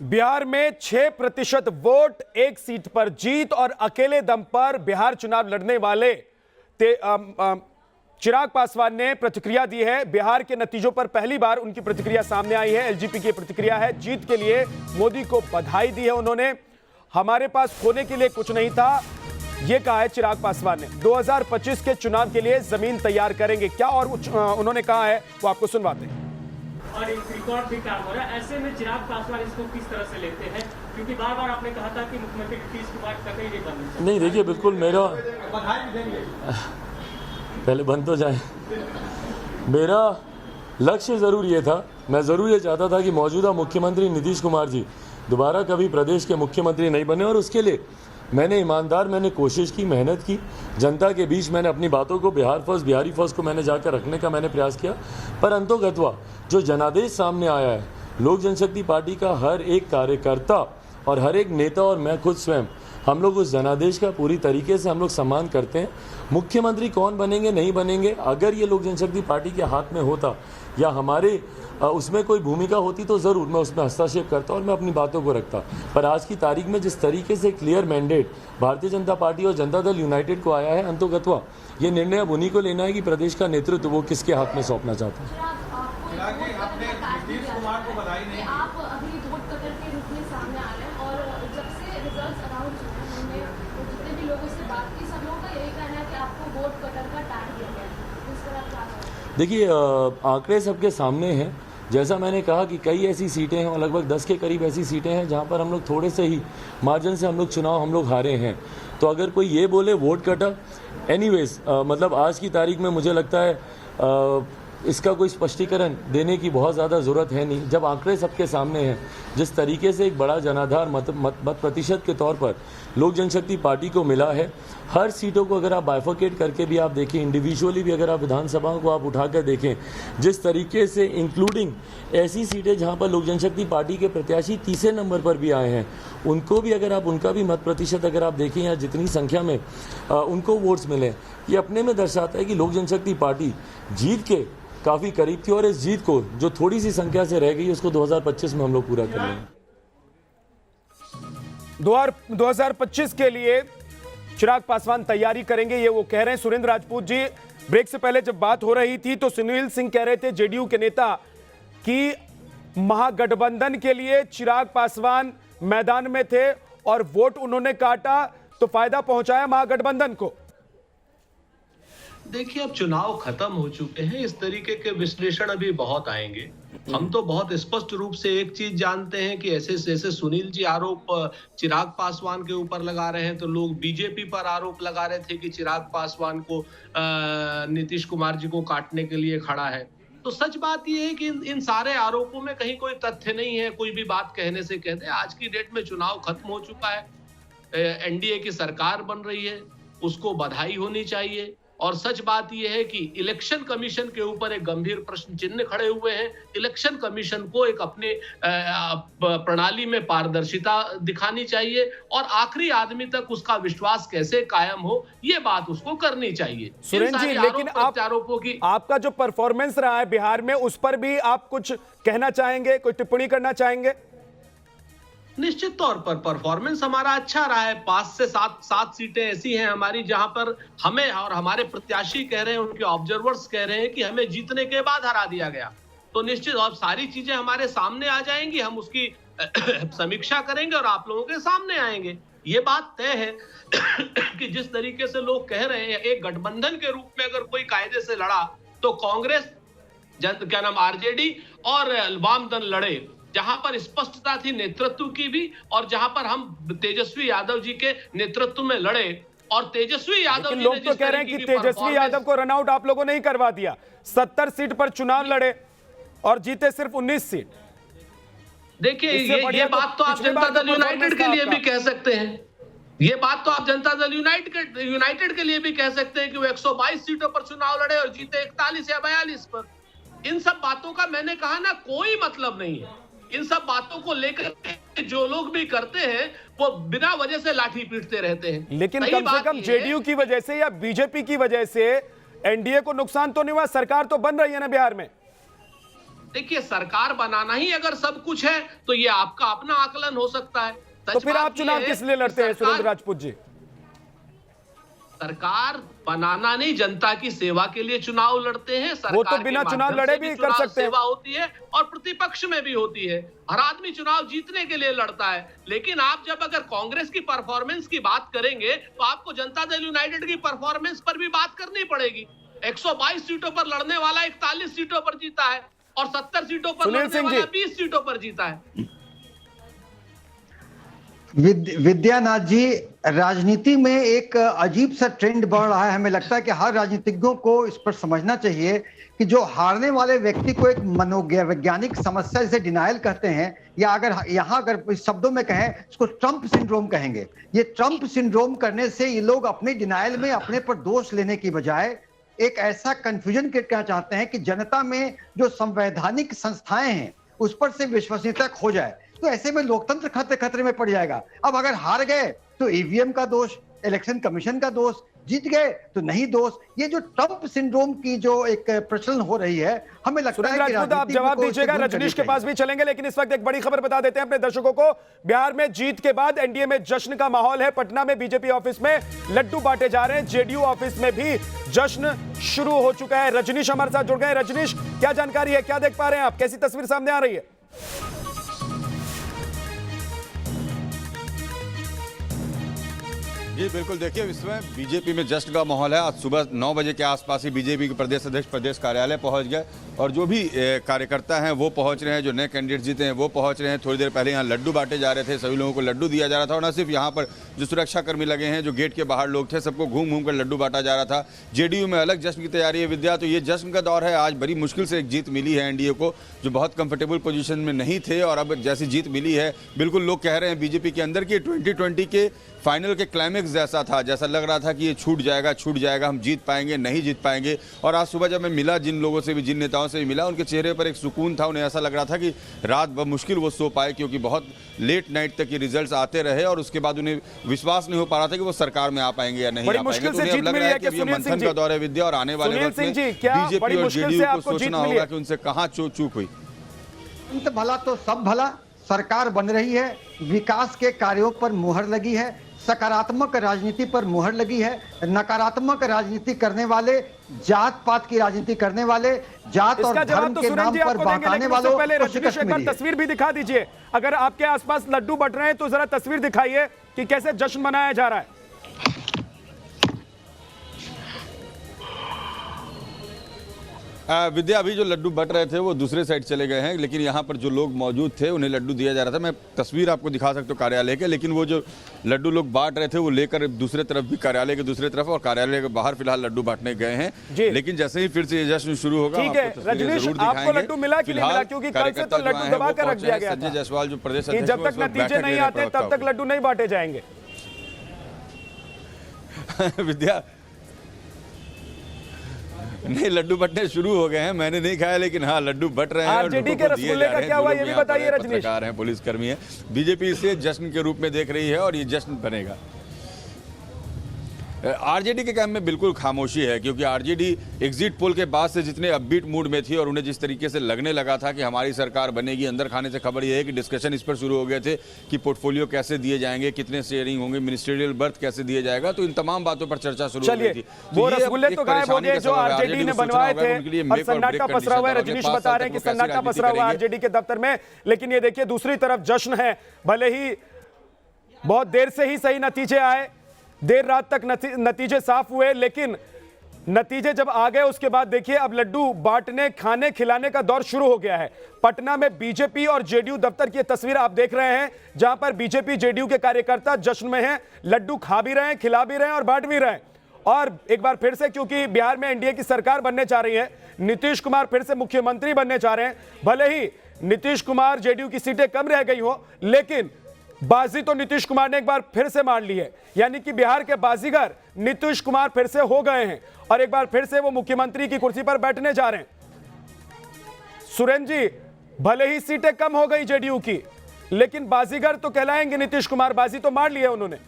बिहार में 6% वोट, एक सीट पर जीत और अकेले दम पर बिहार चुनाव लड़ने वाले चिराग पासवान ने प्रतिक्रिया दी है। बिहार के नतीजों पर पहली बार उनकी प्रतिक्रिया सामने आई है। एलजेपी की प्रतिक्रिया है। जीत के लिए मोदी को बधाई दी है उन्होंने। हमारे पास खोने के लिए कुछ नहीं था, यह कहा है चिराग पासवान ने। 2025 के चुनाव के लिए जमीन तैयार करेंगे क्या और उन्होंने कहा है वो आपको सुनवाते हैं। और एक रिकॉर्ड भी काम हो रहा है, ऐसे में चिराग पासवान इसको किस तरह से लेते हैं? क्योंकि बार बार आपने कहा था कि मुख्यमंत्री नीतीश कुमार कतई नहीं बनना। नहीं देखिए, बिल्कुल मेरा पहले बंद तो जाए। मेरा लक्ष्य ज़रूर ये था, मैं ज़रूर ये चाहता था कि मौजूदा मुख्यमंत्री नीतीश कुमार जी दोबारा कभी प्रदेश के मुख्यमंत्री नहीं बने, और उसके लिए मैंने कोशिश की, मेहनत की। जनता के बीच मैंने अपनी बातों को बिहारी फर्स्ट को मैंने जाकर रखने का मैंने प्रयास किया। पर अंतोगत्वा जो जनादेश सामने आया है, लोक जनशक्ति पार्टी का हर एक कार्यकर्ता और हर एक नेता और मैं खुद स्वयं, हम लोग उस जनादेश का पूरी तरीके से हम लोग सम्मान करते हैं। मुख्यमंत्री कौन बनेंगे नहीं बनेंगे, अगर ये लोक जनशक्ति पार्टी के हाथ में होता या हमारे उसमें कोई भूमिका होती तो ज़रूर मैं उसमें हस्तक्षेप करता और मैं अपनी बातों को रखता। पर आज की तारीख में जिस तरीके से clear mandate Bharatiya Janata party और जनता दल यूनाइटेड को आया है, अंतोगत्वा ये निर्णय अब उन्हीं को लेना है कि प्रदेश का नेतृत्व वो किसके हाथ में सौंपना चाहता है। देखिए, आंकड़े सबके सामने हैं। जैसा मैंने कहा कि कई ऐसी सीटें हैं और लगभग 10 के करीब ऐसी सीटें हैं जहां पर हम लोग थोड़े से ही मार्जिन से हम लोग हारे हैं। तो अगर कोई ये बोले वोट कटा, एनीवेज मतलब आज की तारीख में मुझे लगता है इसका कोई स्पष्टीकरण देने की बहुत ज़्यादा ज़रूरत है नहीं। जब आंकड़े सबके सामने हैं, जिस तरीके से एक बड़ा जनाधार मत प्रतिशत के तौर पर लोक जनशक्ति पार्टी को मिला है, हर सीटों को अगर आप बाइफरकेट करके भी आप देखें, इंडिविजुअली भी अगर आप विधानसभाओं को आप उठाकर देखें, जिस तरीके से इंक्लूडिंग ऐसी सीटें जहां पर लोक जनशक्ति पार्टी के प्रत्याशी तीसरे नंबर पर भी आए हैं, उनको भी अगर आप उनका भी मत प्रतिशत अगर आप देखें या जितनी संख्या में उनको वोट्स मिले, ये अपने में दर्शाता है कि लोक जनशक्ति पार्टी जीत के काफ़ी करीब थी और इस जीत को जो थोड़ी सी संख्या से रह गई उसको 2025 में हम लोग पूरा करेंगे। 2025 के लिए चिराग पासवान तैयारी करेंगे, ये वो कह रहे हैं। सुरेंद्र राजपूत जी, ब्रेक से पहले जब बात हो रही थी तो सुनील सिंह कह रहे थे, जेडीयू के नेता, कि महागठबंधन के लिए चिराग पासवान मैदान में थे और वोट उन्होंने काटा तो फायदा पहुंचाया महागठबंधन को। देखिए, अब चुनाव खत्म हो चुके हैं, इस तरीके के विश्लेषण अभी बहुत आएंगे। हम तो बहुत स्पष्ट रूप से एक चीज जानते हैं कि ऐसे सुनील जी आरोप चिराग पासवान के ऊपर लगा रहे हैं, तो लोग बीजेपी पर आरोप लगा रहे थे कि चिराग पासवान को नीतीश कुमार जी को काटने के लिए खड़ा है। तो सच बात यह है कि इन सारे आरोपों में कहीं कोई तथ्य नहीं है। कोई भी बात कहने से कहते हैं, आज की डेट में चुनाव खत्म हो चुका है, एनडीए की सरकार बन रही है, उसको बधाई होनी चाहिए। और सच बात यह है कि इलेक्शन कमीशन के ऊपर एक गंभीर प्रश्न चिन्ह खड़े हुए हैं। इलेक्शन कमीशन को एक अपने प्रणाली में पारदर्शिता दिखानी चाहिए और आखिरी आदमी तक उसका विश्वास कैसे कायम हो, ये बात उसको करनी चाहिए। सुरेंद्र जी, लेकिन आरोपों की आपका जो परफॉर्मेंस रहा है बिहार में, उस पर भी आप कुछ कहना चाहेंगे, कोई टिप्पणी करना चाहेंगे? निश्चित तौर पर परफॉर्मेंस हमारा अच्छा रहा है। 5 से 7 सीटें ऐसी हैं हमारी जहां पर हमें और हमारे प्रत्याशी कह रहे हैं, उनके ऑब्जर्वर्स कह रहे हैं कि हमें जीतने के बाद हरा दिया गया। तो निश्चित और सारी चीजें हमारे सामने आ जाएंगी, हम उसकी समीक्षा करेंगे और आप लोगों के सामने आएंगे। ये बात तय है कि जिस तरीके से लोग कह रहे हैं एक गठबंधन के रूप में अगर कोई कायदे से लड़ा तो कांग्रेस, आरजेडी और वाम दल लड़े, जहां पर स्पष्टता थी नेतृत्व की भी, और जहां पर हम तेजस्वी यादव जी के नेतृत्व में लड़े, और तेजस्वी यादव जी, लोग तो कह रहे हैं कि तेजस्वी यादव को रनआउट आप लोगों ने ही करवा दिया। 70 सीट पर चुनाव लड़े और जीते सिर्फ 19 सीट। देखिए, ये बात तो आप जनता दल यूनाइटेड के लिए भी कह सकते हैं। ये बात तो आप जनता दल यूनाइटेड के लिए भी कह सकते हैं कि वो 122 सीटों पर चुनाव लड़े और जीते 41 या 42 पर। इन सब बातों का मैंने कहा ना, कोई मतलब नहीं है। इन सब बातों को लेकर जो लोग भी करते हैं वो बिना वजह से लाठी पीटते रहते हैं। लेकिन कम से कम जेडीयू की वजह से या बीजेपी की वजह से एनडीए को नुकसान तो नहीं हुआ, सरकार तो बन रही है ना बिहार में। देखिए, सरकार बनाना ही अगर सब कुछ है तो ये आपका अपना आकलन हो सकता है। तो फिर आप चुनाव किस लिए लड़ते हैं सुरेंद्र राजपूत जी? सरकार बनाना नहीं, जनता की सेवा के लिए चुनाव लड़ते हैं। वो तो बिना चुनाव लड़े भी कर सकते हैं। सेवा होती है और प्रतिपक्ष में भी होती है। हर आदमी चुनाव जीतने के लिए लड़ता है, लेकिन आप जब अगर कांग्रेस की परफॉर्मेंस की बात करेंगे तो आपको जनता दल यूनाइटेड की परफॉर्मेंस पर भी बात करनी पड़ेगी। 122 सीटों पर लड़ने वाला 41 सीटों पर जीता है और 70 सीटों पर लड़ने वाला 20 सीटों पर जीता है। विद्यानाथ जी, राजनीति में एक अजीब सा ट्रेंड बढ़ रहा है। हमें लगता है कि हर राजनीतिज्ञों को इस पर समझना चाहिए कि जो हारने वाले व्यक्ति को एक मनोवैज्ञानिक समस्या जिसे डिनायल कहते हैं, या अगर यहाँ अगर शब्दों में कहें इसको ट्रम्प सिंड्रोम कहेंगे। ये ट्रम्प सिंड्रोम करने से ये लोग अपने डिनायल में अपने पर दोष लेने की बजाय एक ऐसा कंफ्यूजन करना चाहते हैं कि जनता में जो संवैधानिक संस्थाएं हैं उस पर से विश्वसनीयता खो जाए। तो ऐसे में लोकतंत्र खतरे में पड़ जाएगा। अब अगर हार गए तो ईवीएम का दोष, इलेक्शन कमीशन का दोष, जीत गए तो नहीं दोष। ये जो ट्रम्प सिंड्रोम की जो एक प्रचलन हो रही है, हमें लगता है कि आप जवाब दीजिएगा। रजनीश के पास भी चलेंगे, लेकिन इस वक्त एक बड़ी खबर बता देते हैं अपने दर्शकों को। बिहार में जीत के बाद एनडीए में जश्न का माहौल है। पटना में बीजेपी ऑफिस में लड्डू बांटे जा रहे हैं, जेडीयू ऑफिस में भी जश्न शुरू हो चुका है। रजनीश हमारे साथ जुड़ गए। रजनीश, क्या जानकारी है, क्या देख पा रहे हैं आप, कैसी तस्वीर सामने आ रही है? जी बिल्कुल, देखिए इस समय बीजेपी में जश्न का माहौल है। आज सुबह 9 बजे के आसपास ही बीजेपी के प्रदेश अध्यक्ष प्रदेश कार्यालय पहुंच गए और जो भी कार्यकर्ता हैं वो पहुंच रहे हैं, जो नए कैंडिडेट जीते हैं वो पहुंच रहे हैं। थोड़ी देर पहले यहाँ लड्डू बांटे जा रहे थे, सभी लोगों को लड्डू दिया जा रहा था। और न सिर्फ यहाँ पर जो सुरक्षाकर्मी लगे हैं, जो गेट के बाहर लोग थे, सबको घूम घूम कर लड्डू बांटा जा रहा था। जेडीयू में अलग जश्न की तैयारी है विद्या। तो ये जश्न का दौर है। आज बड़ी मुश्किल से एक जीत मिली है एनडीए को, जो बहुत कंफर्टेबल पोजीशन में नहीं थे, और अब जैसी जीत मिली है, बिल्कुल लोग कह रहे हैं बीजेपी के अंदर कि 2020 के फाइनल के क्लाइमेक्स जैसा था। जैसा लग रहा था कि ये छूट जाएगा, हम जीत पाएंगे, नहीं जीत पाएंगे। और आज सुबह जब मैं मिला, जिन लोगों से भी, जिन नेताओं से भी मिला, उनके चेहरे पर एक सुकून था। उन्हें ऐसा लग रहा था कि रात बमुश्किल वो सो पाए, क्योंकि बहुत लेट नाइट तक ये रिजल्ट्स आते रहे और उसके बाद उन्हें विश्वास नहीं हो पा रहा था कि वो सरकार में आ पाएंगे या नहीं आ पाएंगे। तो उन्हें लग रहा है कि ये मंथन का दौर है विद्या, और आने वाले वक्त में बीजेपी और जेडीयू को सोचना होगा कि उनसे कहाँ चूक हुई। अंत भला तो सब भला। सरकार बन रही है, विकास के कार्यों पर मुहर लगी है, सकारात्मक राजनीति पर मुहर लगी है। नकारात्मक राजनीति करने वाले, जात पात की राजनीति करने वाले, जात और धर्म के नाम पर बहकाने वालों को शिकस्त मिली है। तस्वीर भी दिखा दीजिए। अगर आपके आसपास लड्डू बट रहे हैं तो जरा तस्वीर दिखाइए कि कैसे जश्न मनाया जा रहा है। विद्या, अभी जो लड्डू बट रहे थे वो दूसरे साइड चले गए हैं, लेकिन यहाँ पर जो लोग मौजूद थे उन्हें लड्डू दिया जा रहा था। मैं तस्वीर आपको दिखा सकता हूँ कार्यालय के, लेकिन वो जो लड्डू लोग बांट रहे थे वो लेकर दूसरे तरफ भी, कार्यालय के दूसरे तरफ और कार्यालय के बाहर फिलहाल लड्डू बांटने गए हैं। लेकिन जैसे ही फिर से ये जश्न शुरू होगा, रजनीश, आपको लड्डू मिला कि नहीं मिला? क्योंकि कल से तो लड्डू दबा कर रख दिया गया था। संजय जायसवाल जो प्रदेश अध्यक्ष, जब तक नतीजे नहीं आते तब तक लड्डू नहीं बांटे जाएंगे। विद्या, नहीं, लड्डू बटने शुरू हो गए हैं। मैंने नहीं खाया, लेकिन हाँ लड्डू बट रहे हैं। आरजेडी के रसगुल्ले का क्या हुआ, ये भी बताइए रजनीश। पत्रकार हैं, पुलिसकर्मी हैं, बीजेपी इसे जश्न के रूप में देख रही है और ये जश्न बनेगा। आरजेडी के कैंप में बिल्कुल खामोशी है, क्योंकि आरजेडी एग्जिट पोल के बाद से जितने अपबीट मूड में थी और उन्हें जिस तरीके से लगने लगा था कि हमारी सरकार बनेगी, अंदर खाने से खबर यह है कि डिस्कशन इस पर शुरू हो गए थे कि पोर्टफोलियो कैसे दिए जाएंगे, कितने शेयरिंग होंगे, मिनिस्ट्रियल बर्थ कैसे दिया जाएगा। तो इन तमाम बातों पर चर्चा शुरू हो गई थी। वो रसगुल्ले तो गायब हो गए जो आरजेडी ने बनवाए थे और सन्नाटा पसरा हुआ है। रजनीश बता रहे हैं कि सन्नाटा पसरा हुआ है आरजेडी के दफ्तर में। लेकिन ये देखिए, दूसरी तरफ जश्न है। भले ही बहुत देर से ही सही नतीजे आए, देर रात तक नतीजे साफ हुए, लेकिन नतीजे जब आ गए उसके बाद देखिए अब लड्डू बांटने, खाने, खिलाने का दौर शुरू हो गया है। पटना में बीजेपी और जेडीयू दफ्तर की तस्वीर आप देख रहे हैं, जहां पर बीजेपी जेडीयू के कार्यकर्ता जश्न में हैं, लड्डू खा भी रहे हैं, खिला भी रहे हैं और बांट भी रहे हैं। और एक बार फिर से, क्योंकि बिहार में एनडीए की सरकार बनने जा रही है, नीतीश कुमार फिर से मुख्यमंत्री बनने जा रहे हैं। भले ही नीतीश कुमार, जेडीयू की सीटें कम रह गई हो, लेकिन बाजी तो नीतीश कुमार ने एक बार फिर से मार ली है। यानी कि बिहार के बाजीगर नीतीश कुमार फिर से हो गए हैं और एक बार फिर से वो मुख्यमंत्री की कुर्सी पर बैठने जा रहे हैं। सुरेंद्र जी, भले ही सीटें कम हो गई जेडीयू की, लेकिन बाजीगर तो कहलाएंगे नीतीश कुमार। बाजी तो मार ली है उन्होंने।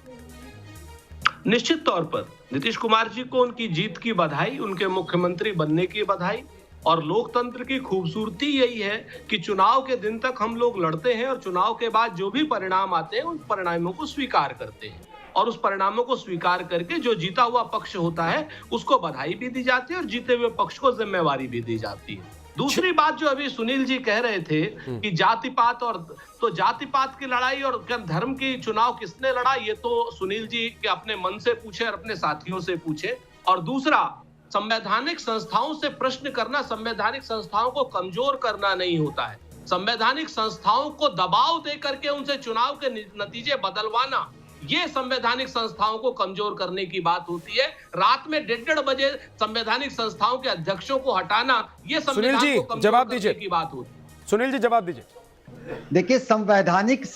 निश्चित तौर पर नीतीश कुमार जी को उनकी जीत की बधाई, उनके मुख्यमंत्री बनने की बधाई। और लोकतंत्र की खूबसूरती यही है कि चुनाव के दिन तक हम लोग लड़ते हैं और चुनाव के बाद जो भी परिणाम आते हैं उन परिणामों को स्वीकार करते हैं, और उस परिणामों को स्वीकार करके जो जीता हुआ पक्ष होता है उसको बधाई भी दी जाती है और जीते हुए पक्ष को जिम्मेवारी भी दी जाती है। दूसरी बात जो अभी सुनील जी कह रहे थे कि जाति पात, और तो जाति पात की लड़ाई और धर्म की चुनाव किसने लड़ा, ये तो सुनील जी के अपने मन से पूछे और अपने साथियों से पूछे। और दूसरा, संवैधानिक संस्थाओं से प्रश्न करना संवैधानिक संस्थाओं को कमजोर करना नहीं होता है। संवैधानिक संस्थाओं को दबाव दे करके उनसे चुनाव के नतीजे बदलवाना, ये संवैधानिक संस्थाओं को कमजोर करने की बात होती है। रात में 1:30 बजे संवैधानिक संस्थाओं के अध्यक्षों को हटाना, ये संविधान को कमजोर जवाब करने दीजिए की बात होती है। सुनील जी जवाब दीजिए। देखिए, संवैधानिक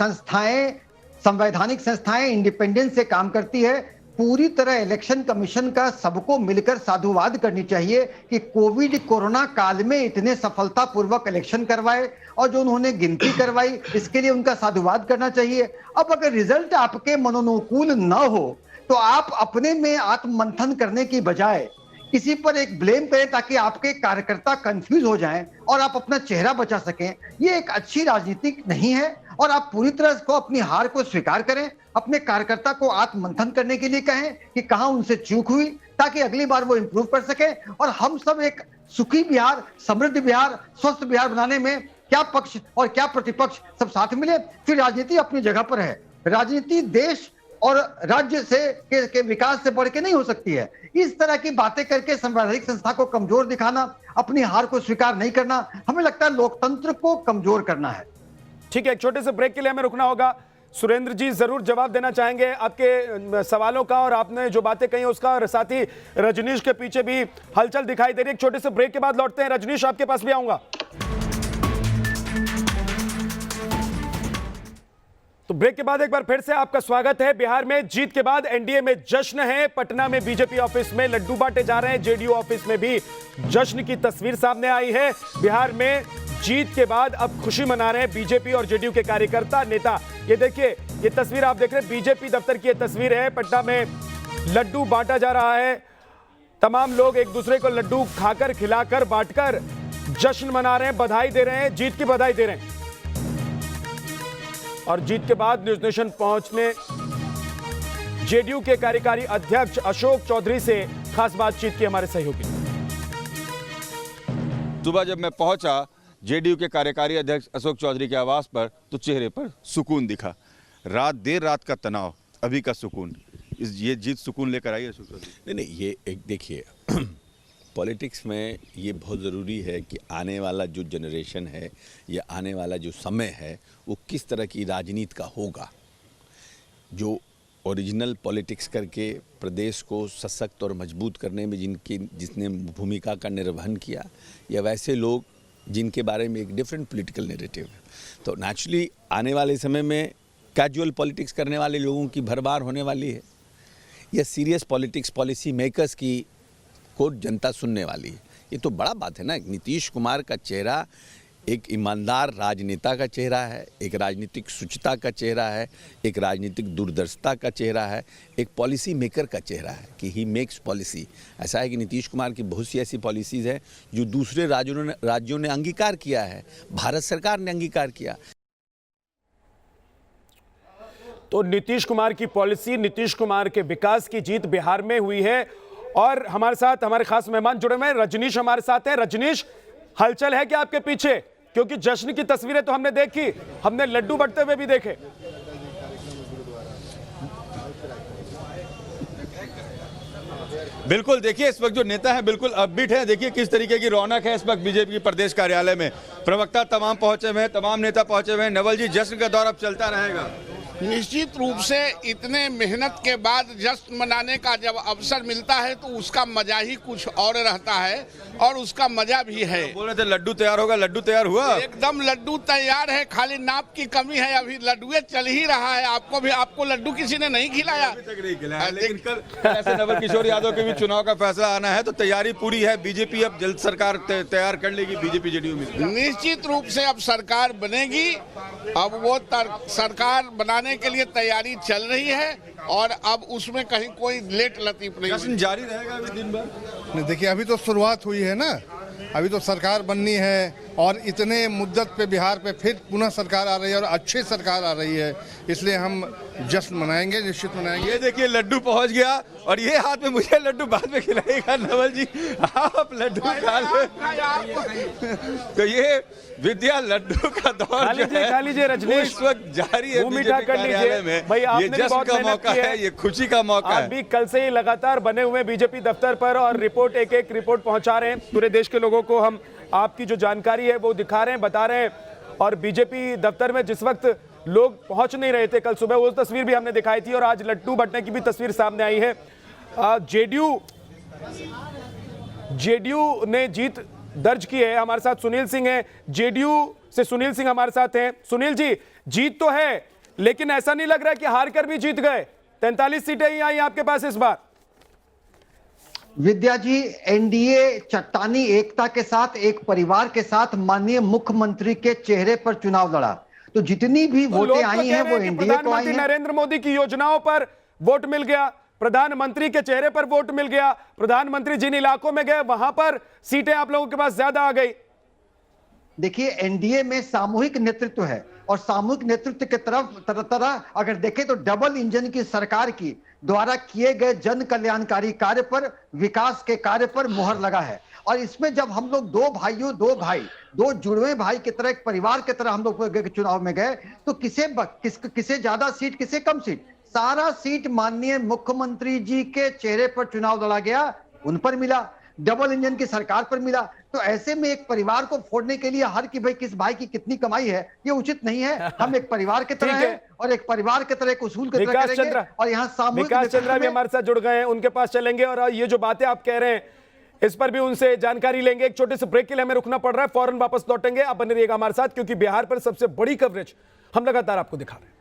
संस्थाएं इंडिपेंडेंस से काम करती है। पूरी तरह इलेक्शन कमीशन का सबको मिलकर साधुवाद करनी चाहिए कि कोरोना काल में इतने सफलतापूर्वक इलेक्शन करवाए, और जो उन्होंने गिनती करवाई इसके लिए उनका साधुवाद करना चाहिए। अब अगर रिजल्ट आपके मनोनुकूल न हो तो आप अपने में आत्ममंथन करने की बजाय किसी पर एक ब्लेम करें ताकि आपके कार्यकर्ता कंफ्यूज हो जाएं और आप अपना चेहरा बचा सकें। ये एक अच्छी राजनीति नहीं है, और आप पूरी तरह को अपनी हार को स्वीकार करें, अपने कार्यकर्ता को आत्ममंथन करने के लिए कहें कि कहां उनसे चूक हुई, ताकि अगली बार वो इंप्रूव कर सके और हम सब एक सुखी बिहार, समृद्ध बिहार, स्वस्थ बिहार बनाने में क्या पक्ष और क्या प्रतिपक्ष सब साथ मिले। फिर राजनीति अपनी जगह पर है। राजनीति देश और राज्य से के विकास से बढ़ के नहीं हो सकती है। इस तरह की बातें करके संवैधानिक संस्था को कमजोर दिखाना, अपनी हार को स्वीकार नहीं करना, हमें लगता है लोकतंत्र को कमजोर करना है। ठीक है, एक छोटे से ब्रेक के लिए हमें रुकना होगा। सुरेंद्र जी जरूर जवाब देना चाहेंगे आपके सवालों का, और आपने जो बातें कही उसका, और साथ ही रजनीश के पीछे भी हलचल दिखाई दे रही है। एक छोटे से ब्रेक के बाद लौटते हैं। रजनीश, आपके पास भी आऊंगा। तो ब्रेक के बाद एक बार फिर से आपका स्वागत है। बिहार में जीत के बाद एनडीए में जश्न है। पटना में बीजेपी ऑफिस में लड्डू बांटे जा रहे हैं। जेडीयू ऑफिस में भी जश्न की तस्वीर सामने आई है। बिहार में जीत के बाद अब खुशी मना रहे हैं बीजेपी और जेडीयू के कार्यकर्ता, नेता। ये देखिए, ये तस्वीर आप देख रहे हैं, बीजेपी दफ्तर की ये तस्वीर है। पटना में लड्डू बांटा जा रहा है। तमाम लोग एक दूसरे को लड्डू खाकर, खिलाकर, बांटकर जश्न मना रहे हैं, बधाई दे रहे हैं, जीत की बधाई दे रहे हैं। और जीत के बाद न्यूज नेशन पहुंचने जेडीयू के कार्यकारी अध्यक्ष अशोक चौधरी से खास बातचीत की हमारे सहयोगी। सुबह जब मैं पहुंचा जेडीयू के कार्यकारी अध्यक्ष अशोक चौधरी के आवास पर, तो चेहरे पर सुकून दिखा। देर रात का तनाव, अभी का सुकून। ये जीत सुकून लेकर आई अशोक चौधरी? नहीं, ये एक देखिए पॉलिटिक्स में ये बहुत ज़रूरी है कि आने वाला जो जनरेशन है या आने वाला जो समय है वो किस तरह की राजनीति का होगा। जो ओरिजिनल पॉलिटिक्स करके प्रदेश को सशक्त और मजबूत करने में जिसने भूमिका का निर्वहन किया, या वैसे लोग जिनके बारे में एक डिफरेंट पॉलिटिकल नैरेटिव है। तो नेचुरली आने वाले समय में कैजुअल पॉलिटिक्स करने वाले लोगों की भरमार होने वाली है, या सीरियस पॉलिटिक्स पॉलिसी मेकर्स की को जनता सुनने वाली है। ये तो बड़ा बात है ना। नीतीश कुमार का चेहरा एक ईमानदार राजनेता का चेहरा है, एक राजनीतिक शुचिता का चेहरा है, एक राजनीतिक दूरदर्शिता का चेहरा है, एक पॉलिसी मेकर का चेहरा है कि ही मेक्स पॉलिसी। ऐसा है कि नीतीश कुमार की बहुत सी ऐसी पॉलिसीज़ हैं जो दूसरे राज्यों ने अंगीकार किया है, भारत सरकार ने अंगीकार किया। तो नीतीश कुमार की पॉलिसी, नीतीश कुमार के विकास की जीत बिहार में हुई है। और हमारे साथ हमारे खास मेहमान जुड़े हुए हैं, रजनीश हमारे साथ हैं। रजनीश, हलचल है क्या आपके पीछे? क्योंकि जश्न की तस्वीरें तो हमने देखी, हमने लड्डू बंटते हुए भी देखे। बिल्कुल, देखिए इस वक्त जो नेता है बिल्कुल अपबीट है। देखिए किस तरीके की रौनक है इस वक्त बीजेपी के प्रदेश कार्यालय में। प्रवक्ता तमाम पहुंचे हुए हैं, तमाम नेता पहुंचे हुए हैं। नवल जी, जश्न का दौर अब चलता रहेगा? निश्चित रूप से इतने मेहनत के बाद जश्न मनाने का जब अवसर मिलता है तो उसका मजा ही कुछ और रहता है, और उसका मजा भी है। बोल रहे थे लड्डू तैयार होगा, लड्डू तैयार हुआ? एकदम लड्डू तैयार है, खाली नाप की कमी है। अभी लड्डू चल ही रहा है। आपको लड्डू किसी ने नहीं खिलाया? अभी तक नहीं खिलाया, लेकिन कल ऐसे नवल किशोर यादव के भी चुनाव का फैसला आना है, तो तैयारी पूरी है। बीजेपी अब जल्द सरकार तैयार कर लेगी, बीजेपी जेडीयू में निश्चित रूप से अब सरकार बनेगी। अब वो सरकार बनाने के लिए तैयारी चल रही है, और अब उसमें कहीं कोई लेट लतीफ नहीं। जश्न जारी रहेगा अभी दिन भर? देखिए, अभी तो शुरुआत हुई है ना। अभी तो सरकार बननी है और इतने मुद्दत पे बिहार पे फिर पुनः सरकार आ रही है और अच्छी सरकार आ रही है, इसलिए हम जश्न मनाएंगे, निश्चित मनाएंगे। ये देखिए लड्डू पहुंच गया और ये हाथ में मुझे लड्डू बाद में खिलाएगा नवल जी, आप लड्डू खा ले। तो ये विद्या लड्डू का दौर जो है, खा लीजिए वो रजनीश, इस वक्त जारी है मुंह मीठा बीजेपी कर कार्यालय लीजिए में। भाई, आपने ये भी जश्न बहुत का मेहनत मौका की है, ये खुशी का मौका आप है। भी कल से ही लगातार बने हुए बीजेपी दफ्तर पर और रिपोर्ट एक एक रिपोर्ट पहुंचा रहे हैं पूरे देश के लोगों को। हम आपकी जो जानकारी है वो दिखा रहे हैं, बता रहे हैं। और बीजेपी दफ्तर में जिस वक्त लोग पहुंच नहीं रहे थे कल सुबह, वो तस्वीर भी हमने दिखाई थी और आज लड्डू बंटने की भी तस्वीर सामने आई है। जेडीयू ने जीत दर्ज की है। हमारे साथ सुनील सिंह है, जेडीयू से सुनील सिंह हमारे साथ हैं। सुनील जी, जीत तो है लेकिन ऐसा नहीं लग रहा है कि हार कर भी जीत गए। 43 सीटें ही आई आपके पास इस बार। विद्या जी, एनडीए चट्टानी एकता के साथ, एक परिवार के साथ माननीय मुख्यमंत्री के चेहरे पर चुनाव लड़ा, तो जितनी भी वोटें आई हैं वो एनडीए को आई हैं। नरेंद्र मोदी की योजनाओं पर वोट मिल गया, प्रधानमंत्री के चेहरे पर वोट मिल गया, प्रधानमंत्री जिन इलाकों में गए वहां पर सीटें आप लोगों के पास ज्यादा आ गई। देखिए, एनडीए में सामूहिक नेतृत्व है और सामूहिक नेतृत्व के तरह अगर देखें तो डबल इंजन की सरकार की द्वारा किए गए जन कल्याणकारी कार्य पर, विकास के कार्य पर मुहर लगा है। और इसमें जब हम लोग दो भाई, दो जुड़वे भाई की तरह, एक परिवार की तरह हम लोग चुनाव में गए, तो किसे ज्यादा सीट, किसे कम सीट, सारा सीट माननीय मुख्यमंत्री जी के चेहरे पर चुनाव लड़ा गया, उन पर मिला, डबल इंजन की सरकार पर मिला। तो ऐसे में एक परिवार को फोड़ने के लिए हर की भाई किस भाई की कितनी कमाई है, ये उचित नहीं है। हम एक परिवार की तरह हैं और एक परिवार की तरह, एक उसूल की तरह करेंगे। और यहाँ सामूहिक विकास चंद्रा भी हमारे साथ जुड़ गए हैं, उनके पास चलेंगे और ये जो बातें आप कह रहे हैं इस पर भी उनसे जानकारी लेंगे। एक छोटे से ब्रेक के लिए हमें रुकना पड़ रहा है, फौरन वापस लौटेंगे। आप बने रहिएगा हमारे साथ क्योंकि बिहार पर सबसे बड़ी कवरेज हम लगातार आपको दिखा रहे हैं।